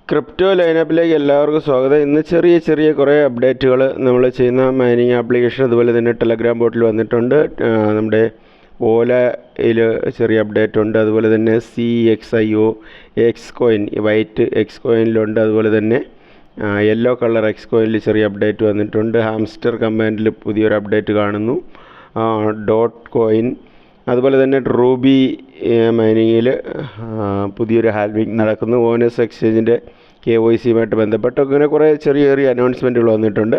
Crypto ലൈനപ്പിലേക്ക് എല്ലാവർക്കും സ്വാഗതം. ഇന്ന് ചെറിയ കുറേ അപ്ഡേറ്റുകൾ നമ്മൾ ചെയ്യുന്ന മൈനിങ് ആപ്ലിക്കേഷൻ അതുപോലെ തന്നെ ടെലഗ്രാം ബോട്ടിൽ വന്നിട്ടുണ്ട്. നമ്മുടെ ഓലയിൽ ചെറിയ അപ്ഡേറ്റ് ഉണ്ട്. അതുപോലെ തന്നെ CXIO X coin white X കോയിനിലുണ്ട്. അതുപോലെ തന്നെ യെല്ലോ കളർ എക്സ് കോയിനിൽ ചെറിയ അപ്ഡേറ്റ് വന്നിട്ടുണ്ട്. ഹാംസ്റ്റർ കമാൻഡിൽ പുതിയൊരു അപ്ഡേറ്റ് കാണുന്നു. ഡോട്ട് കോയിൻ അതുപോലെ തന്നെ റൂബി മൈനിങ്ങിൽ പുതിയൊരു ഹാൽവിങ് നടക്കുന്നു. ഓനസ് എക്സ്ചേഞ്ചിൻ്റെ KYCയുമായിട്ട് ബന്ധപ്പെട്ട് അങ്ങനെ കുറേ ചെറിയ അനൗൺസ്മെൻറ്റുകൾ വന്നിട്ടുണ്ട്.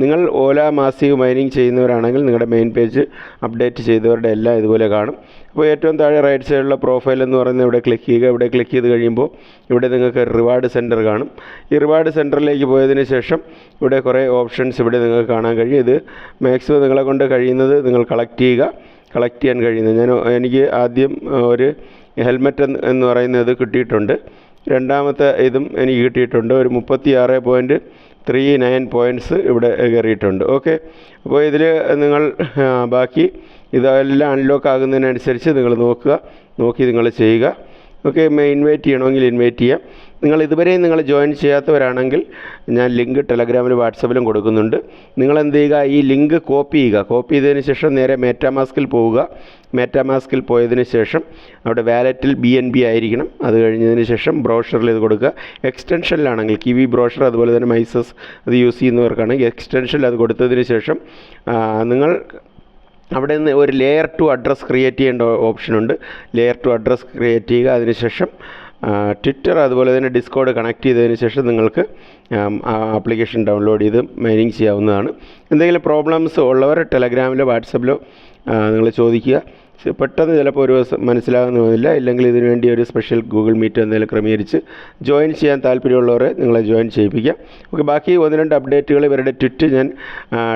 നിങ്ങൾ ഓല മാസീവ് മൈനിങ് ചെയ്യുന്നവരാണെങ്കിൽ നിങ്ങളുടെ മെയിൻ പേജ് അപ്ഡേറ്റ് ചെയ്തവരുടെ എല്ലാം ഇതുപോലെ കാണും. അപ്പോൾ ഏറ്റവും താഴെ റൈറ്റ് സൈഡിലുള്ള പ്രൊഫൈൽ എന്ന് പറയുന്നത് ഇവിടെ ക്ലിക്ക് ചെയ്യുക. ഇവിടെ ക്ലിക്ക് ചെയ്ത് കഴിയുമ്പോൾ ഇവിടെ നിങ്ങൾക്ക് റിവാർഡ് സെൻറ്റർ കാണും. ഈ റിവാർഡ് സെൻറ്ററിലേക്ക് പോയതിന് ശേഷം ഇവിടെ കുറേ ഓപ്ഷൻസ് ഇവിടെ നിങ്ങൾക്ക് കാണാൻ കഴിയും. ഇത് മാക്സിമം നിങ്ങളെ കൊണ്ട് കഴിയുന്നത് നിങ്ങൾ കളക്ട് ചെയ്യാൻ കഴിയുന്നത്. എനിക്ക് ആദ്യം ഒരു ഹെൽമെറ്റ് എന്ന് പറയുന്നത് കിട്ടിയിട്ടുണ്ട്. രണ്ടാമത്തെ ഇതും എനിക്ക് കിട്ടിയിട്ടുണ്ട്. ഒരു 36.39 പോയിൻറ്റ്സ് ഇവിടെ കയറിയിട്ടുണ്ട്. ഓക്കെ, അപ്പോൾ ഇതിൽ നിങ്ങൾ ബാക്കി ഇതെല്ലാം അൺലോക്ക് ആകുന്നതിനനുസരിച്ച് നിങ്ങൾ നോക്കി നിങ്ങൾ ചെയ്യുക. ഓക്കെ, ഇൻവൈറ്റ് ചെയ്യണമെങ്കിൽ ഇൻവൈറ്റ് ചെയ്യാം. നിങ്ങൾ ഇതുവരെയും നിങ്ങൾ ജോയിൻ ചെയ്യാത്തവരാണെങ്കിൽ ഞാൻ ലിങ്ക് ടെലഗ്രാമിലും വാട്സപ്പിലും കൊടുക്കുന്നുണ്ട്. നിങ്ങൾ എന്ത് ചെയ്യുക, ഈ ലിങ്ക് കോപ്പി ചെയ്തതിന് ശേഷം നേരെ മെറ്റാമാസ്കിൽ പോവുക. മെറ്റാമാസ്കിൽ പോയതിന് ശേഷം അവിടെ വാലറ്റിൽ BNB ആയിരിക്കണം. അത് കഴിഞ്ഞതിന് ശേഷം ബ്രോഷറിൽ ഇത് കൊടുക്കുക. എക്സ്റ്റൻഷനിലാണെങ്കിൽ കിവി ബ്രോഷർ അതുപോലെ തന്നെ മൈസസ് അത് യൂസ് ചെയ്യുന്നവർക്കാണെങ്കിൽ എക്സ്റ്റൻഷനിൽ അത് കൊടുത്തതിന് ശേഷം നിങ്ങൾ അവിടെ നിന്ന് ഒരു ലെയർ 2 അഡ്രസ്സ് ക്രിയേറ്റ് ചെയ്യേണ്ട ഓപ്ഷനുണ്ട്. ലെയർ 2 അഡ്രസ്സ് ക്രിയേറ്റ് ചെയ്യുക. അതിനുശേഷം ട്വിറ്റർ അതുപോലെ തന്നെ ഡിസ്കോഡ് കണക്ട് ചെയ്തതിന് ശേഷം നിങ്ങൾക്ക് ആപ്ലിക്കേഷൻ ഡൗൺലോഡ് ചെയ്ത് മൈനിങ് ചെയ്യാവുന്നതാണ്. എന്തെങ്കിലും പ്രോബ്ലംസ് ഉള്ളവർ ടെലഗ്രാമിലോ വാട്സപ്പിലോ നിങ്ങൾ ചോദിക്കുക. പെട്ടെന്ന് ചിലപ്പോൾ ഒരു ദിവസം മനസ്സിലാകുന്നില്ല. ഇല്ലെങ്കിൽ ഇതിനു വേണ്ടി ഒരു സ്പെഷ്യൽ ഗൂഗിൾ മീറ്റ് എന്തെങ്കിലും ക്രമീകരിച്ച് ജോയിൻ ചെയ്യാൻ താല്പര്യമുള്ളവരെ നിങ്ങളെ ജോയിൻ ചെയ്യിപ്പിക്കാം. ഓക്കെ, ബാക്കി 1-2 അപ്ഡേറ്റുകൾ ഇവരുടെ ട്വിറ്റ് ഞാൻ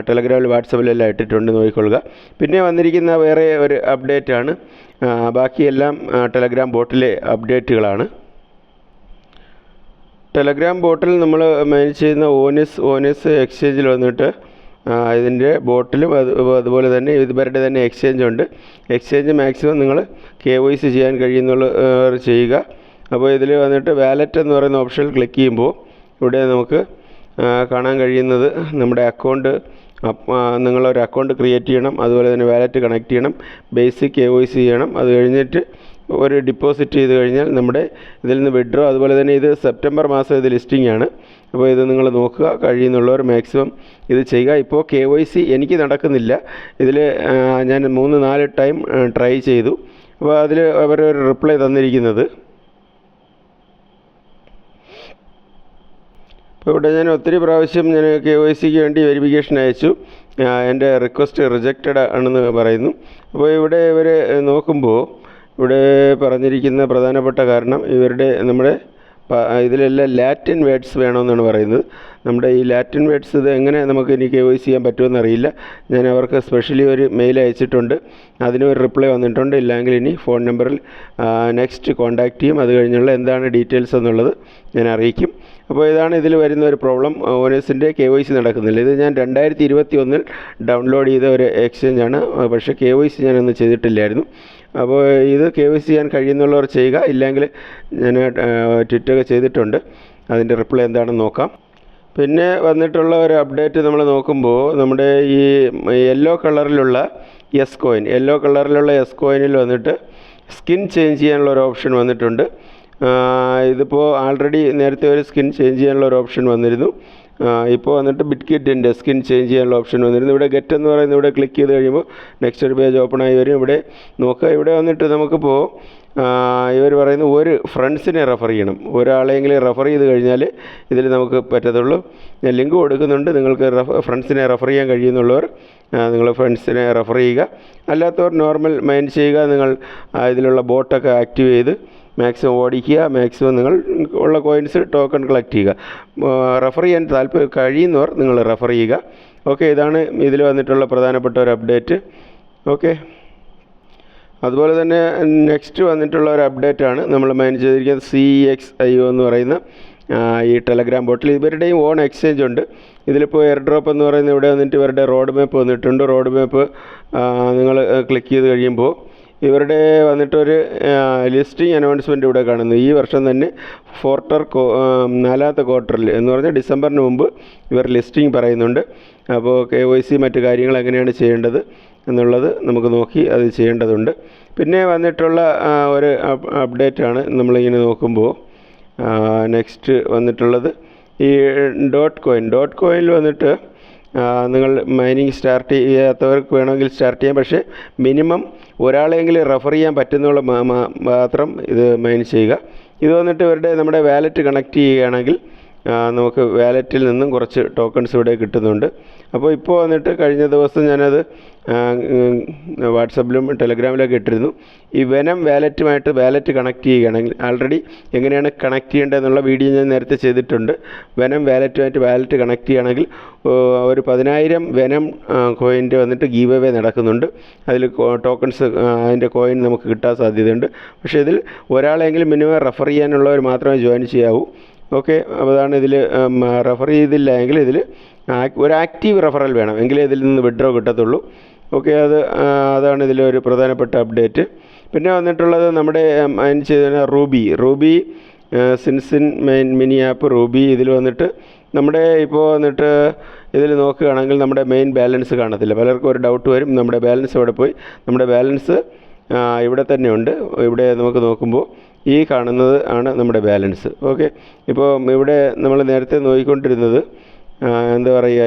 ടെലഗ്രാമിൽ വാട്സപ്പിലെല്ലാം ഇട്ടിട്ടുണ്ട്, നോക്കിക്കൊള്ളുക. പിന്നെ വന്നിരിക്കുന്ന വേറെ ഒരു അപ്ഡേറ്റാണ്. ബാക്കിയെല്ലാം ടെലഗ്രാം ബോട്ടിലെ അപ്ഡേറ്റുകളാണ്. ടെലഗ്രാം ബോട്ടിൽ നമ്മൾ മാനേജ് ചെയ്യുന്ന ഓനസ് എക്സ്ചേഞ്ചിൽ വന്നിട്ട് ഇതിൻ്റെ ബോട്ടിലും അതുപോലെ തന്നെ ഇവരുടെ തന്നെ എക്സ്ചേഞ്ച് മാക്സിമം നിങ്ങൾ KYC ചെയ്യാൻ കഴിയുന്നവർ ചെയ്യുക. അപ്പോൾ ഇതിൽ വന്നിട്ട് വാലറ്റ് എന്ന് പറയുന്ന ഓപ്ഷനിൽ ക്ലിക്ക് ചെയ്യുമ്പോൾ ഇവിടെ നമുക്ക് കാണാൻ കഴിയുന്നത് നമ്മുടെ അക്കൗണ്ട്, നിങ്ങളൊരു അക്കൗണ്ട് ക്രിയേറ്റ് ചെയ്യണം. അതുപോലെ തന്നെ വാലറ്റ് കണക്ട് ചെയ്യണം. ബേസിക് KYC ചെയ്യണം. അത് കഴിഞ്ഞിട്ട് ഒരു ഡിപ്പോസിറ്റ് ചെയ്ത് കഴിഞ്ഞാൽ നമ്മുടെ ഇതിൽ നിന്ന് വിഡ്രോ. അതുപോലെ തന്നെ ഇത് സെപ്റ്റംബർ മാസം ഇത് ലിസ്റ്റിംഗ് ആണ്. അപ്പോൾ ഇത് നിങ്ങൾ നോക്കുക, കഴിയുന്നുള്ളവർ മാക്സിമം ഇത് ചെയ്യുക. ഇപ്പോൾ KYC എനിക്ക് നടക്കുന്നില്ല. ഇതിൽ ഞാൻ 3-4 ടൈം ട്രൈ ചെയ്തു. അപ്പോൾ അതിൽ അവരൊരു റിപ്ലൈ തന്നിരിക്കുന്നത്, അപ്പോൾ ഇവിടെ ഞാൻ ഒത്തിരി പ്രാവശ്യം ഞാൻ KYCക്ക് വേണ്ടി വെരിഫിക്കേഷൻ അയച്ചു. എൻ്റെ റിക്വസ്റ്റ് റിജക്റ്റഡ് ആണെന്ന് പറയുന്നു. അപ്പോൾ ഇവിടെ ഇവർ നോക്കുമ്പോൾ ഇവിടെ പറഞ്ഞിരിക്കുന്ന പ്രധാനപ്പെട്ട കാരണം നമ്മുടെ ഇതിലെല്ലാം ലാറ്റിൻ വേർഡ്സ് വേണമെന്നാണ് പറയുന്നത്. നമ്മുടെ ഈ ലാറ്റിൻ വേർഡ്സ് ഇത് എങ്ങനെ നമുക്ക് ഇനി KYC ചെയ്യാൻ പറ്റുമെന്നറിയില്ല. ഞാൻ അവർക്ക് സ്പെഷ്യലി ഒരു മെയിൽ അയച്ചിട്ടുണ്ട്. അതിനൊരു റിപ്ലൈ വന്നിട്ടുണ്ട്. ഇല്ലെങ്കിൽ ഇനി ഫോൺ നമ്പറിൽ നെക്സ്റ്റ് കോൺടാക്റ്റ് ചെയ്യും. അത് കഴിഞ്ഞുള്ള എന്താണ് ഡീറ്റെയിൽസ് എന്നുള്ളത് ഞാൻ അറിയിക്കും. അപ്പോൾ ഇതാണ് ഇതിൽ വരുന്ന ഒരു പ്രോബ്ലം. ഓനേഴ്സിൻ്റെ KYC നടക്കുന്നില്ല. ഇത് ഞാൻ 2021 ഡൗൺലോഡ് ചെയ്ത ഒരു എക്സ്ചേഞ്ചാണ്. പക്ഷേ KYC ഞാനൊന്നും ചെയ്തിട്ടില്ലായിരുന്നു. അപ്പോൾ ഇത് KYC ചെയ്യാൻ കഴിയുന്നുള്ളവർ ചെയ്യുക. ഇല്ലെങ്കിൽ ഞാൻ ട്വിറ്റൊക്കെ ചെയ്തിട്ടുണ്ട്. അതിൻ്റെ റിപ്ലൈ എന്താണെന്ന് നോക്കാം. പിന്നെ വന്നിട്ടുള്ള ഒരു അപ്ഡേറ്റ് നമ്മൾ നോക്കുമ്പോൾ നമ്മുടെ ഈ യെല്ലോ കളറിലുള്ള എസ് കോയിനിൽ വന്നിട്ട് സ്കിൻ ചേഞ്ച് ചെയ്യാനുള്ള ഒരു ഓപ്ഷൻ വന്നിട്ടുണ്ട്. ഇതിപ്പോൾ ആൾറെഡി നേരത്തെ ഒരു സ്കിൻ ചേഞ്ച് ചെയ്യാനുള്ള ഒരു ഓപ്ഷൻ വന്നിരുന്നു. ഇപ്പോൾ വന്നിട്ട് ബിറ്റ്കിറ്റിൻ്റെ സ്കിൻ ചേഞ്ച് ചെയ്യാനുള്ള ഓപ്ഷൻ വന്നിരുന്നു. ഇവിടെ ഗെറ്റ് എന്ന് പറയുന്നത് ഇവിടെ ക്ലിക്ക് ചെയ്ത് കഴിയുമ്പോൾ നെക്സ്റ്റ് ഒരു പേജ് ഓപ്പൺ ആയി വരും. ഇവിടെ നോക്കുക. ഇവിടെ വന്നിട്ട് നമുക്കിപ്പോൾ ഇവർ പറയുന്നത് ഒരു ഫ്രണ്ട്സിനെ റെഫർ ചെയ്യണം. ഒരാളെങ്കിലും റെഫർ ചെയ്ത് കഴിഞ്ഞാൽ ഇതിൽ നമുക്ക് പറ്റത്തുള്ളൂ. ഞാൻ ലിങ്ക് കൊടുക്കുന്നുണ്ട്. നിങ്ങൾക്ക് ഫ്രണ്ട്സിനെ റെഫർ ചെയ്യാൻ കഴിയുന്നുള്ളവർ നിങ്ങൾ ഫ്രണ്ട്സിനെ റെഫർ ചെയ്യുക. അല്ലാത്തവർ നോർമൽ മൈൻഡ് ചെയ്യുക. നിങ്ങൾ ഇതിലുള്ള ബോട്ടൊക്കെ ആക്റ്റീവ് ചെയ്ത് മാക്സിമം ഓടിക്കുക. മാക്സിമം നിങ്ങൾ ഉള്ള കോയിൻസ് ടോക്കൺ കളക്ട് ചെയ്യുക. റെഫർ ചെയ്യാൻ കഴിയുന്നവർ നിങ്ങൾ റെഫർ ചെയ്യുക. ഓക്കെ, ഇതാണ് ഇതിൽ വന്നിട്ടുള്ള പ്രധാനപ്പെട്ട ഒരു അപ്ഡേറ്റ്. ഓക്കെ, അതുപോലെ തന്നെ നെക്സ്റ്റ് വന്നിട്ടുള്ള ഒരു അപ്ഡേറ്റാണ് നമ്മൾ മാനേജ് ചെയ്തിരിക്കുന്നത് CXIO എന്ന് പറയുന്ന ഈ ടെലഗ്രാം ബോട്ടിൽ. ഇവരുടെയും ഓൺ എക്സ്ചേഞ്ച് ഉണ്ട്. ഇതിലിപ്പോൾ എയർ ഡ്രോപ്പ് എന്ന് പറയുന്നത് ഇവിടെ വന്നിട്ട് ഇവരുടെ റോഡ് മാപ്പ് വന്നിട്ടുണ്ട്. റോഡ് മാപ്പ് നിങ്ങൾ ക്ലിക്ക് ചെയ്ത് കഴിയുമ്പോൾ ഇവരുടെ വന്നിട്ടൊരു ലിസ്റ്റിംഗ് അനൗൺസ്മെൻറ്റ് ഇവിടെ കാണുന്നു. ഈ വർഷം തന്നെ നാലാമത്തെ ക്വാർട്ടറിൽ എന്ന് പറഞ്ഞാൽ ഡിസംബറിന് മുമ്പ് ഇവർ ലിസ്റ്റിംഗ് പറയുന്നുണ്ട്. അപ്പോൾ KYC മറ്റു കാര്യങ്ങൾ എങ്ങനെയാണ് ചെയ്യേണ്ടത് എന്നുള്ളത് നമുക്ക് നോക്കി അത് ചെയ്യേണ്ടതുണ്ട്. പിന്നെ വന്നിട്ടുള്ള ഒരു അപ്ഡേറ്റാണ് നമ്മളിങ്ങനെ നോക്കുമ്പോൾ നെക്സ്റ്റ് വന്നിട്ടുള്ളത് ഈ ഡോട്ട് കോയിനിൽ വന്നിട്ട് നിങ്ങൾ മൈനിങ് സ്റ്റാർട്ട് ചെയ്യാത്തവർക്ക് വേണമെങ്കിൽ സ്റ്റാർട്ട് ചെയ്യാം. പക്ഷേ മിനിമം ഒരാളെങ്കിലും റെഫർ ചെയ്യാൻ പറ്റുന്നുള്ള മാത്രം ഇത് മൈൻ ചെയ്യുക. ഇത് വന്നിട്ട് നമ്മുടെ വാലറ്റ് കണക്ട് ചെയ്യുകയാണെങ്കിൽ നമുക്ക് വാലറ്റിൽ നിന്നും കുറച്ച് ടോക്കൺസ് ഇവിടെ കിട്ടുന്നുണ്ട്. അപ്പോൾ ഇപ്പോൾ വന്നിട്ട് കഴിഞ്ഞ ദിവസം ഞാനത് വാട്സപ്പിലും ടെലഗ്രാമിലൊക്കെ ഇട്ടിരുന്നു. ഈ വെനം വാലറ്റ് കണക്ട് ചെയ്യുകയാണെങ്കിൽ ആൾറെഡി എങ്ങനെയാണ് കണക്ട് ചെയ്യേണ്ടതെന്നുള്ള വീഡിയോ ഞാൻ നേരത്തെ ചെയ്തിട്ടുണ്ട്. വെനം വാലറ്റ് കണക്ട് ചെയ്യുകയാണെങ്കിൽ ഒരു 10,000 വെനം കോയിൻ്റെ വന്നിട്ട് ഗീവ് അവേ നടക്കുന്നുണ്ട്. അതിൽ ടോക്കൺസ് അതിൻ്റെ കോയിൻ നമുക്ക് കിട്ടാൻ സാധ്യതയുണ്ട്. പക്ഷേ ഇതിൽ ഒരാളെങ്കിലും മിനിമം റെഫർ ചെയ്യാനുള്ളവർ മാത്രമേ ജോയിൻ ചെയ്യാവൂ. ഓക്കെ, അപ്പോൾ അതാണ് ഇതിൽ റെഫർ ചെയ്തില്ല എങ്കിൽ ഇതിൽ ഒരു ആക്റ്റീവ് റെഫറൽ വേണം, എങ്കിലേ ഇതിൽ നിന്ന് വിഡ്രോ കിട്ടത്തുള്ളൂ. ഓക്കെ, അതാണ് ഇതിലൊരു പ്രധാനപ്പെട്ട അപ്ഡേറ്റ്. പിന്നെ വന്നിട്ടുള്ളത് നമ്മുടെ മൈൻ ചെയ്ത റൂബി സിൻസിൻ മിനി ആപ്പ് റൂബി. ഇതിൽ വന്നിട്ട് നമ്മുടെ ഇപ്പോൾ വന്നിട്ട് ഇതിൽ നോക്കുകയാണെങ്കിൽ നമ്മുടെ മെയിൻ ബാലൻസ് കാണത്തില്ല. പലർക്കും ഒരു ഡൗട്ട് വരും, നമ്മുടെ ബാലൻസ് എവിടെ പോയി. നമ്മുടെ ബാലൻസ് ഇവിടെ തന്നെ ഉണ്ട്. ഇവിടെ നമുക്ക് നോക്കുമ്പോൾ ഈ കാണുന്നത് ആണ് നമ്മുടെ ബാലൻസ്. ഓക്കെ, ഇപ്പോൾ ഇവിടെ നമ്മൾ നേരത്തെ നോക്കിക്കൊണ്ടിരുന്നത് എന്താ പറയുക,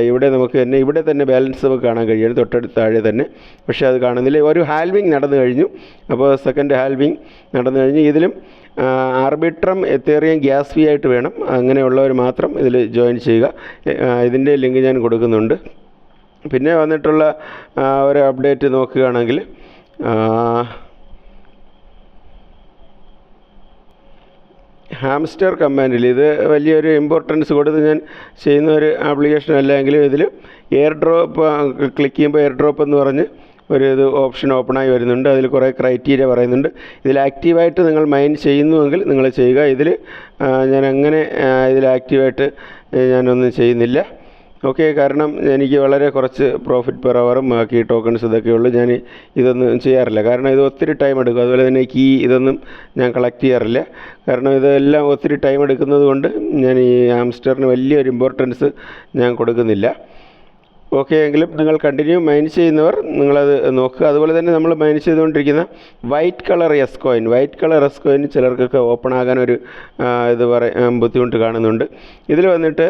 ഇവിടെ തന്നെ ബാലൻസ് നമുക്ക് കാണാൻ കഴിയും, തൊട്ടടുത്ത് താഴെ തന്നെ. പക്ഷേ അത് കാണുന്നില്ല. ഒരു ഹാൽവിങ് നടന്നു കഴിഞ്ഞു. അപ്പോൾ സെക്കൻഡ് ഹാൽവിങ് നടന്നു കഴിഞ്ഞ് ഇതിലും ആർബിട്രം എത്തേറിയം ഗ്യാസ് ഫീ ആയിട്ട് വേണം. അങ്ങനെയുള്ളവർ മാത്രം ഇതിൽ ജോയിൻ ചെയ്യുക. ഇതിൻ്റെ ലിങ്ക് ഞാൻ കൊടുക്കുന്നുണ്ട്. പിന്നെ വന്നിട്ടുള്ള ഒരു അപ്ഡേറ്റ് നോക്കുകയാണെങ്കിൽ ഹാംസ്റ്റർ കമാൻഡിൽ ഇത് വലിയൊരു ഇമ്പോർട്ടൻസ് കൊടുത്ത് ഞാൻ ചെയ്യുന്ന ഒരു ആപ്ലിക്കേഷൻ അല്ലെങ്കിലും ഇതിൽ എയർ ഡ്രോപ്പ് ക്ലിക്ക് ചെയ്യുമ്പോൾ എയർ ഡ്രോപ്പ് എന്ന് പറഞ്ഞ് ഇത് ഓപ്ഷൻ ഓപ്പണായി വരുന്നുണ്ട്. അതിൽ കുറേ ക്രൈറ്റീരിയ പറയുന്നുണ്ട്. ഇതിൽ ആക്റ്റീവായിട്ട് നിങ്ങൾ മൈൻ ചെയ്യുന്നുവെങ്കിൽ നിങ്ങൾ ചെയ്യുക. ഞാൻ അങ്ങനെ ഇതിൽ ആക്റ്റീവായിട്ട് ഞാനൊന്നും ചെയ്യുന്നില്ല. ഓക്കെ, കാരണം എനിക്ക് വളരെ കുറച്ച് പ്രോഫിറ്റ് പെർ അവറും ബാക്കി ടോക്കൺസ് ഇതൊക്കെ ഉള്ളൂ. ഞാൻ ഇതൊന്നും ചെയ്യാറില്ല, കാരണം ഇത് ഒത്തിരി ടൈം എടുക്കും. അതുപോലെ തന്നെ ഇതൊന്നും ഞാൻ കളക്ട് ചെയ്യാറില്ല, കാരണം ഇതെല്ലാം ഒത്തിരി ടൈം എടുക്കുന്നത് കൊണ്ട് ഞാൻ ഈ ഹാംസ്റ്ററിന് വലിയൊരു ഇമ്പോർട്ടൻസ് ഞാൻ കൊടുക്കുന്നില്ല. ഓക്കെ, എങ്കിലും നിങ്ങൾ കണ്ടിന്യൂ മൈൻ ചെയ്യുന്നവർ നിങ്ങളത് നോക്കുക. അതുപോലെ തന്നെ നമ്മൾ മൈൻ ചെയ്തുകൊണ്ടിരിക്കുന്ന വൈറ്റ് കളർ എസ് കോയിൻ ചിലർക്കൊക്കെ ഓപ്പൺ ആകാനൊരു ബുദ്ധിമുട്ട് കാണുന്നുണ്ട്. ഇതിൽ വന്നിട്ട്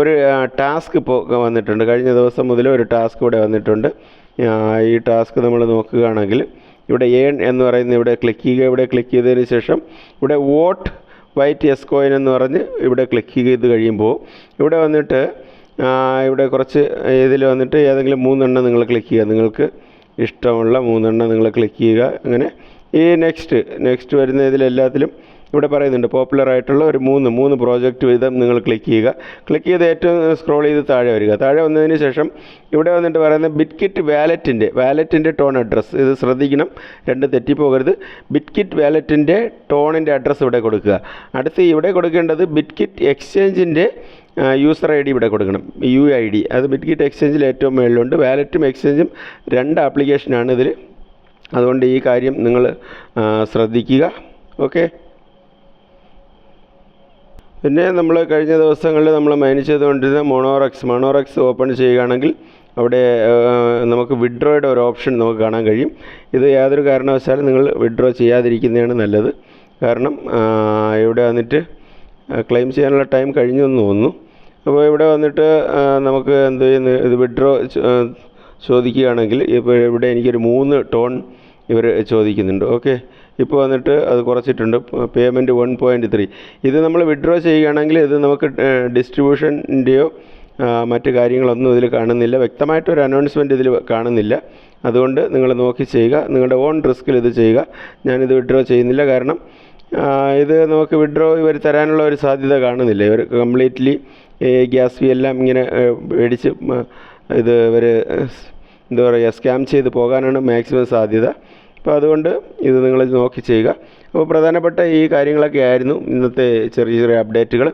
ഒരു ടാസ്ക് ഇപ്പോൾ വന്നിട്ടുണ്ട്. കഴിഞ്ഞ ദിവസം മുതൽ ഒരു ടാസ്ക് ഇവിടെ വന്നിട്ടുണ്ട്. ഈ ടാസ്ക് നമ്മൾ നോക്കുകയാണെങ്കിൽ ഇവിടെ ഏൺ എന്ന് പറയുന്ന ഇവിടെ ക്ലിക്ക് ചെയ്യുക. ഇവിടെ ക്ലിക്ക് ചെയ്തതിന് ശേഷം ഇവിടെ വോട്ട് വൈറ്റ് എസ് കോയിൻ എന്ന് പറഞ്ഞ് ഇവിടെ ക്ലിക്ക് ചെയ്ത് കഴിയുമ്പോൾ ഇവിടെ വന്നിട്ട് ഇവിടെ കുറച്ച് ഇതിൽ വന്നിട്ട് ഏതെങ്കിലും 3 എണ്ണം നിങ്ങൾ ക്ലിക്ക് ചെയ്യുക. നിങ്ങൾക്ക് ഇഷ്ടമുള്ള 3 എണ്ണം നിങ്ങൾ ക്ലിക്ക് ചെയ്യുക. അങ്ങനെ ഈ നെക്സ്റ്റ് വരുന്ന ഇതിലെല്ലാത്തിലും ഇവിടെ പറയുന്നുണ്ട് പോപ്പുലർ ആയിട്ടുള്ള ഒരു 3 പ്രോജക്റ്റ് വീതം നിങ്ങൾ ക്ലിക്ക് ചെയ്യുക. ക്ലിക്ക് ചെയ്ത് ഏറ്റവും സ്ക്രോൾ ചെയ്ത് താഴെ വരിക. താഴെ വന്നതിന് ശേഷം ഇവിടെ വന്നിട്ട് പറയുന്നത് ബിറ്റ്കിറ്റ് വാലറ്റിൻ്റെ ടോൺ അഡ്രസ്സ്. ഇത് ശ്രദ്ധിക്കണം, 2 തെറ്റിപ്പോകരുത്. ബിറ്റ്കിറ്റ് വാലറ്റിൻ്റെ ടോണിൻ്റെ അഡ്രസ്സ് ഇവിടെ കൊടുക്കുക. അടുത്ത് ഇവിടെ കൊടുക്കേണ്ടത് ബിറ്റ്കിറ്റ് എക്സ്ചേഞ്ചിൻ്റെ യൂസർ ID ഇവിടെ കൊടുക്കണം, UID. അത് ബിറ്റ്കിറ്റ് എക്സ്ചേഞ്ചിൽ ഏറ്റവും മുകളിലുണ്ട്. വാലറ്റും എക്സ്ചേഞ്ചും 2 ആപ്ലിക്കേഷനാണ് ഇതിൽ. അതുകൊണ്ട് ഈ കാര്യം നിങ്ങൾ ശ്രദ്ധിക്കുക. ഓക്കെ, പിന്നെ നമ്മൾ കഴിഞ്ഞ ദിവസങ്ങളിൽ നമ്മൾ മൈൻ ചെയ്തുകൊണ്ടിരുന്ന മോണോറക്സ് ഓപ്പൺ ചെയ്യുകയാണെങ്കിൽ അവിടെ നമുക്ക് വിഡ്രോയുടെ ഒരു ഓപ്ഷൻ നമുക്ക് കാണാൻ കഴിയും. ഇത് യാതൊരു കാരണവശാലും നിങ്ങൾ വിഡ്രോ ചെയ്യാതിരിക്കുന്നതാണ് നല്ലത്. കാരണം ഇവിടെ വന്നിട്ട് ക്ലെയിം ചെയ്യാനുള്ള ടൈം കഴിഞ്ഞു എന്ന് തോന്നുന്നു. അപ്പോൾ ഇവിടെ വന്നിട്ട് നമുക്ക് ഇത് വിഡ്രോ ചോദിക്കുകയാണെങ്കിൽ ഇപ്പോൾ ഇവിടെ എനിക്കൊരു 3 ടോൺ ഇവർ ചോദിക്കുന്നുണ്ട്. ഓക്കെ, ഇപ്പോൾ വന്നിട്ട് അത് കുറച്ചിട്ടുണ്ട്, പേയ്മെൻറ്റ് 1.3. ഇത് നമ്മൾ വിഡ്രോ ചെയ്യുകയാണെങ്കിൽ ഇത് നമുക്ക് ഡിസ്ട്രിബ്യൂഷൻ്റെയോ മറ്റ് കാര്യങ്ങളൊന്നും ഇതിൽ കാണുന്നില്ല. വ്യക്തമായിട്ടൊരു അനൗൺസ്മെൻറ്റ് ഇതിൽ കാണുന്നില്ല. അതുകൊണ്ട് നിങ്ങൾ നോക്കി ചെയ്യുക, നിങ്ങളുടെ ഓൺ റിസ്കിൽ ഇത് ചെയ്യുക. ഞാനിത് വിഡ്രോ ചെയ്യുന്നില്ല, കാരണം ഇത് നമുക്ക് വിഡ്രോ ഇവർ തരാനുള്ള ഒരു സാധ്യത കാണുന്നില്ല. ഇവർ കംപ്ലീറ്റ്ലി ഗ്യാസ് ഫീ എല്ലാം ഇങ്ങനെ മേടിച്ച് ഇവർ സ്കാം ചെയ്ത് പോകാനാണ് മാക്സിമം സാധ്യത. അപ്പോൾ അതുകൊണ്ട് ഇത് നിങ്ങൾ നോക്കി ചെയ്യുക. അപ്പോൾ പ്രധാനപ്പെട്ട ഈ കാര്യങ്ങളൊക്കെ ആയിരുന്നു ഇന്നത്തെ ചെറിയ അപ്ഡേറ്റുകൾ.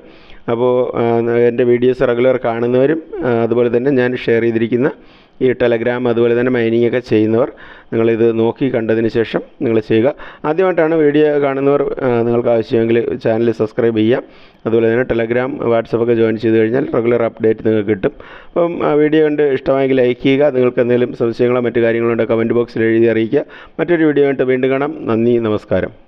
അപ്പോൾ എൻ്റെ വീഡിയോസ് റെഗുലർ കാണുന്നവരും അതുപോലെ തന്നെ ഞാൻ ഷെയർ ചെയ്തിരിക്കുന്ന ഈ ടെലഗ്രാം അതുപോലെ തന്നെ മൈനിങ് ഒക്കെ ചെയ്യുന്നവർ നിങ്ങളിത് നോക്കി കണ്ടതിന് ശേഷം നിങ്ങൾ ചെയ്യുക. ആദ്യമായിട്ടാണ് വീഡിയോ കാണുന്നവർ നിങ്ങൾക്ക് ആവശ്യമെങ്കിൽ ചാനൽ സബ്സ്ക്രൈബ് ചെയ്യാം. അതുപോലെ തന്നെ ടെലഗ്രാം വാട്സപ്പൊക്കെ ജോയിൻ ചെയ്ത് കഴിഞ്ഞാൽ റെഗുലർ അപ്ഡേറ്റ് നിങ്ങൾക്ക് കിട്ടും. അപ്പം ആ വീഡിയോ കണ്ട് ഇഷ്ടമായെങ്കിൽ ലൈക്ക് ചെയ്യുക. നിങ്ങൾക്ക് എന്തെങ്കിലും സംശയങ്ങളോ മറ്റു കാര്യങ്ങളോ ഉണ്ടെങ്കിൽ കമൻറ്റ് ബോക്സിൽ എഴുതി അറിയിക്കുക. മറ്റൊരു വീഡിയോ ആയിട്ട് വീണ്ടും കാണാം. നന്ദി, നമസ്കാരം.